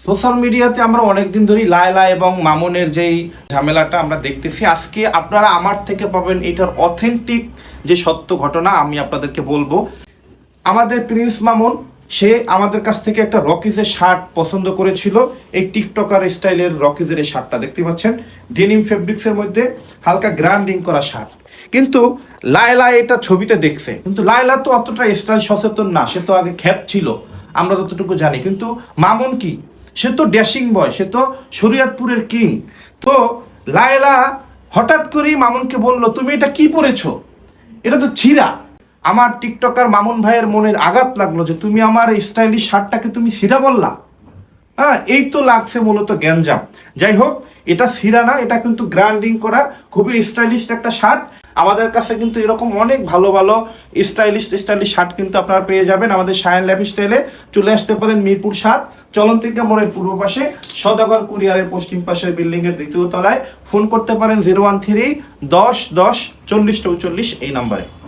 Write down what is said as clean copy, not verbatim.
Social মিডিয়াতে আমরা অনেকদিন ধরেই লায়লা এবং মামুনের যেই ঝামেলাটা আমরা দেখতেছি, আজকে আপনারা আমার থেকে পাবেন এটার অথেন্টিক যে সত্য ঘটনা আমি আপনাদেরকে বলবো। আমাদের প্রিন্স মামুন সে আমাদের কাছ থেকে একটা রকিজের শার্ট পছন্দ করেছিল, এই টিকটকার স্টাইলের রকিজের এই শার্টটা দেখতে পাচ্ছেন, ডেনিম ফেব্রিক্সের মধ্যে হালকা গ্রান্ডিং করা শার্ট। কিন্তু লায়লা এটা ছবিতে দেখছে, কিন্তু লায়লা তো অতটা স্টাইল সচেতন না, সে তো আগে খ্যাত ছিল আমরা যতটুকু জানি। কিন্তু মামুন কি, সে তো ড্যাশিং বয়, সে তো শরীয়তপুরের কিং। তো লায়লা হঠাৎ করেই মামুনকে বলল, তুমি এটা কি পরেছো, এটা তো ছিঁড়া। আমার টিকটকার মামুন ভাইয়ের মনের আঘাত লাগলো যে তুমি আমার স্টাইলিশ শার্টটাকে তুমি ছিঁড়া বললা। হ্যাঁ, এই তো লাগছে মূলত গ্যাঞ্জাম। যাই হোক, এটা ছিঁড়া না, এটা কিন্তু গ্রান্ডিং করা খুবই স্টাইলিশ একটা শার্ট। আমাদের কাছে কিন্তু এরকম অনেক ভালো ভালো স্টাইলিশ শার্ট কিন্তু আপনারা পেয়ে যাবেন আমাদের শায়ান লাইফ স্টাইলে। চলে আসতে পারেন মিরপুর 7 চলন্তিকা মোড়ের পূর্ব পাশে সদাগর কুরিয়ারের পশ্চিম পাশের বিল্ডিং এর 2য় তলায়। ফোন করতে পারেন 013 10 10 40 44 এই নাম্বারে।